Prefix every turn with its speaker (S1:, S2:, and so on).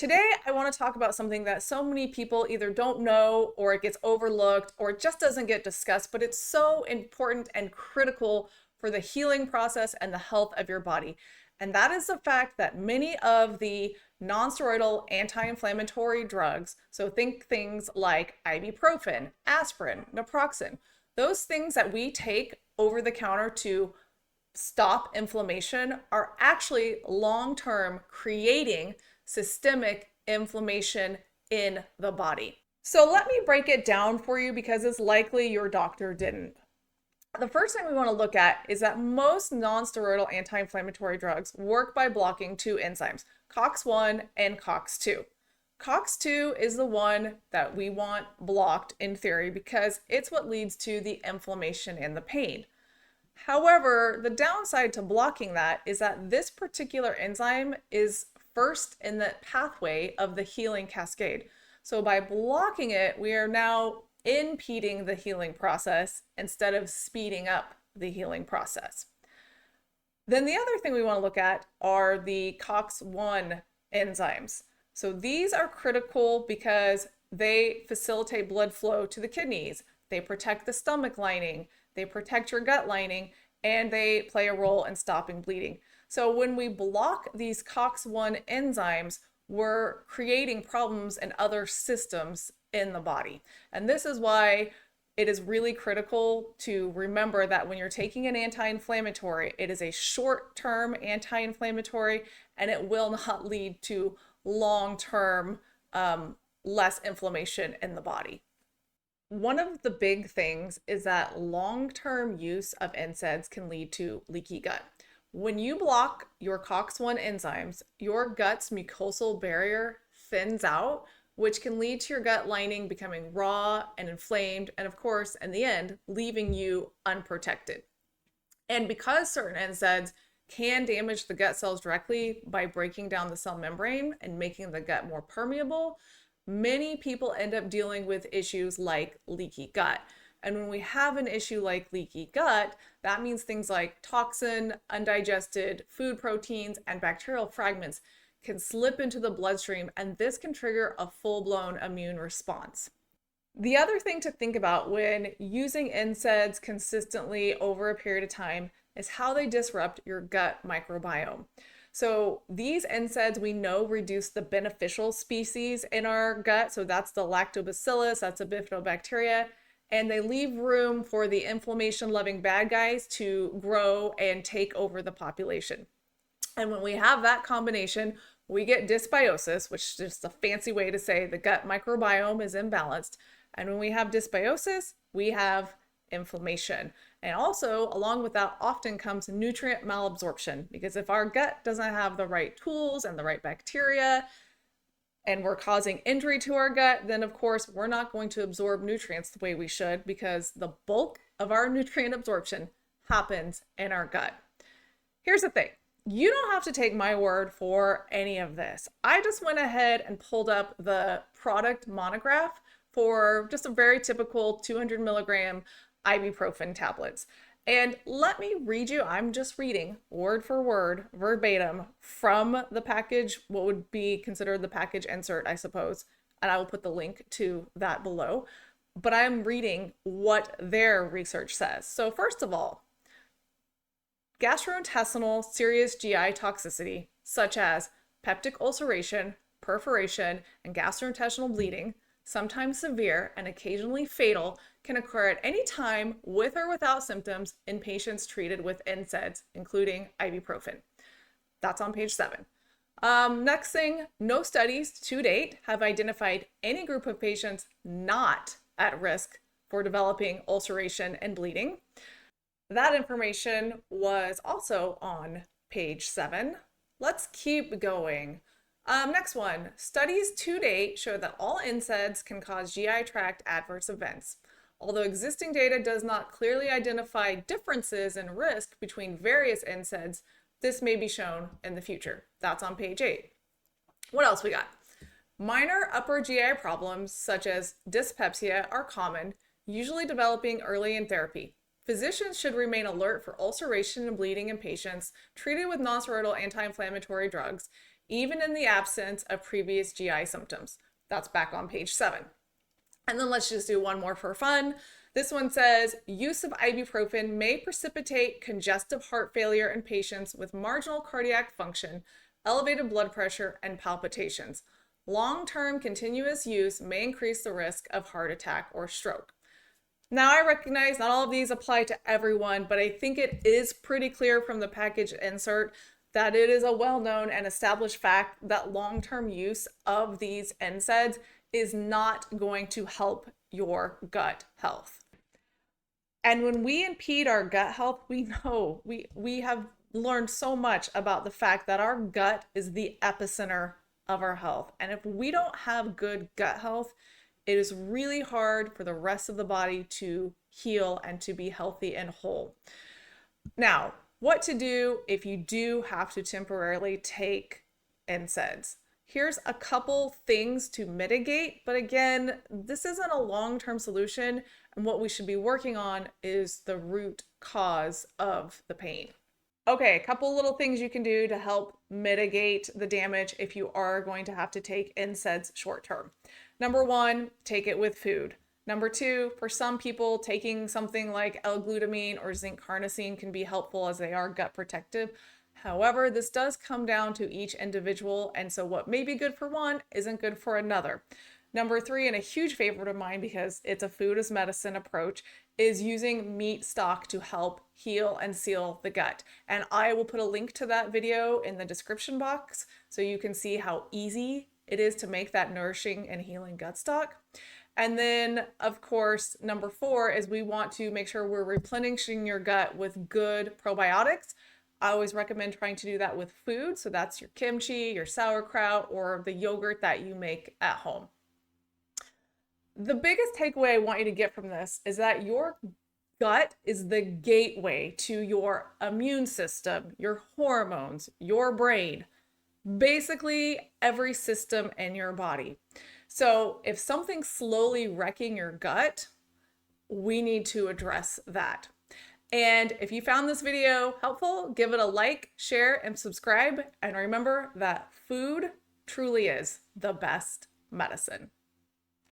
S1: Today, I want to talk about something that so many people either don't know or it gets overlooked or it just doesn't get discussed, but it's so important and critical for the healing process and the health of your body. And that is the fact that many of the non-steroidal anti-inflammatory drugs, so think things like ibuprofen, aspirin, naproxen, those things that we take over the counter to stop inflammation are actually long-term creating systemic inflammation in the body. So let me break it down for you because it's likely your doctor didn't. The first thing we want to look at is that most non-steroidal anti-inflammatory drugs work by blocking two enzymes, COX-1 and COX-2. COX-2 is the one that we want blocked in theory because it's what leads to the inflammation and the pain. However, the downside to blocking that is that this particular enzyme is first in the pathway of the healing cascade. So by blocking it, we are now impeding the healing process instead of speeding up the healing process. Then the other thing we want to look at are the COX-1 enzymes. So these are critical because they facilitate blood flow to the kidneys. They protect the stomach lining. They protect your gut lining, and they play a role in stopping bleeding. So when we block these COX-1 enzymes, we're creating problems in other systems in the body. And this is why it is really critical to remember that when you're taking an anti-inflammatory, it is a short-term anti-inflammatory, and it will not lead to long-term less inflammation in the body. One of the big things is that long-term use of NSAIDs can lead to leaky gut. When you block your COX-1 enzymes, your gut's mucosal barrier thins out, which can lead to your gut lining becoming raw and inflamed, and of course, in the end, leaving you unprotected. And because certain NSAIDs can damage the gut cells directly by breaking down the cell membrane and making the gut more permeable, many people end up dealing with issues like leaky gut. And when we have an issue like leaky gut, that means things like toxin, undigested food proteins, and bacterial fragments can slip into the bloodstream, and this can trigger a full-blown immune response. The other thing to think about when using NSAIDs consistently over a period of time is how they disrupt your gut microbiome. So these NSAIDs we know reduce the beneficial species in our gut. So that's the lactobacillus, that's the bifidobacteria, and they leave room for the inflammation-loving bad guys to grow and take over the population. And when we have that combination, we get dysbiosis, which is just a fancy way to say the gut microbiome is imbalanced. And when we have dysbiosis, we have inflammation. And also, along with that often comes nutrient malabsorption, because if our gut doesn't have the right tools and the right bacteria, and we're causing injury to our gut, then of course we're not going to absorb nutrients the way we should, because the bulk of our nutrient absorption happens in our gut. Here's the thing. You don't have to take my word for any of this. I just went ahead and pulled up the product monograph for just a very typical 200 milligram ibuprofen tablets. And let me read you, I'm just reading word for word, verbatim from the package, what would be considered the package insert, I suppose. And I will put the link to that below. But I'm reading what their research says. So first of all, gastrointestinal serious GI toxicity, such as peptic ulceration, perforation, and gastrointestinal bleeding, sometimes severe and occasionally fatal, can occur at any time with or without symptoms in patients treated with NSAIDs, including ibuprofen. That's on page 7. Next thing, no studies to date have identified any group of patients not at risk for developing ulceration and bleeding. That information was also on page 7. Let's keep going. Next one, studies to date show that all NSAIDs can cause GI tract adverse events. Although existing data does not clearly identify differences in risk between various NSAIDs, this may be shown in the future. That's on page 8. What else we got? Minor upper GI problems such as dyspepsia are common, usually developing early in therapy. Physicians should remain alert for ulceration and bleeding in patients treated with nonsteroidal anti-inflammatory drugs, even in the absence of previous GI symptoms. That's back on page 7. And then let's just do one more for fun. This one says, use of ibuprofen may precipitate congestive heart failure in patients with marginal cardiac function, elevated blood pressure, and palpitations. Long-term continuous use may increase the risk of heart attack or stroke. Now, I recognize not all of these apply to everyone, but I think it is pretty clear from the package insert that it is a well-known and established fact that long-term use of these NSAIDs is not going to help your gut health. And when we impede our gut health, we know we have learned so much about the fact that our gut is the epicenter of our health. And if we don't have good gut health, it is really hard for the rest of the body to heal and to be healthy and whole. Now, what to do if you do have to temporarily take NSAIDs? Here's a couple things to mitigate, but again, this isn't a long-term solution, and what we should be working on is the root cause of the pain. Okay, a couple little things you can do to help mitigate the damage if you are going to have to take NSAIDs short-term. Number 1, take it with food. Number 2, for some people, taking something like L-glutamine or zinc carnosine can be helpful as they are gut protective. However, this does come down to each individual, and so what may be good for one isn't good for another. Number 3, and a huge favorite of mine because it's a food as medicine approach, is using meat stock to help heal and seal the gut. And I will put a link to that video in the description box so you can see how easy it is to make that nourishing and healing gut stock. And then, of course, number 4 is we want to make sure we're replenishing your gut with good probiotics. I always recommend trying to do that with food. So that's your kimchi, your sauerkraut, or the yogurt that you make at home. The biggest takeaway I want you to get from this is that your gut is the gateway to your immune system, your hormones, your brain, basically every system in your body. So if something's slowly wrecking your gut, we need to address that. And if you found this video helpful, give it a like, share, and subscribe. And remember that food truly is the best medicine.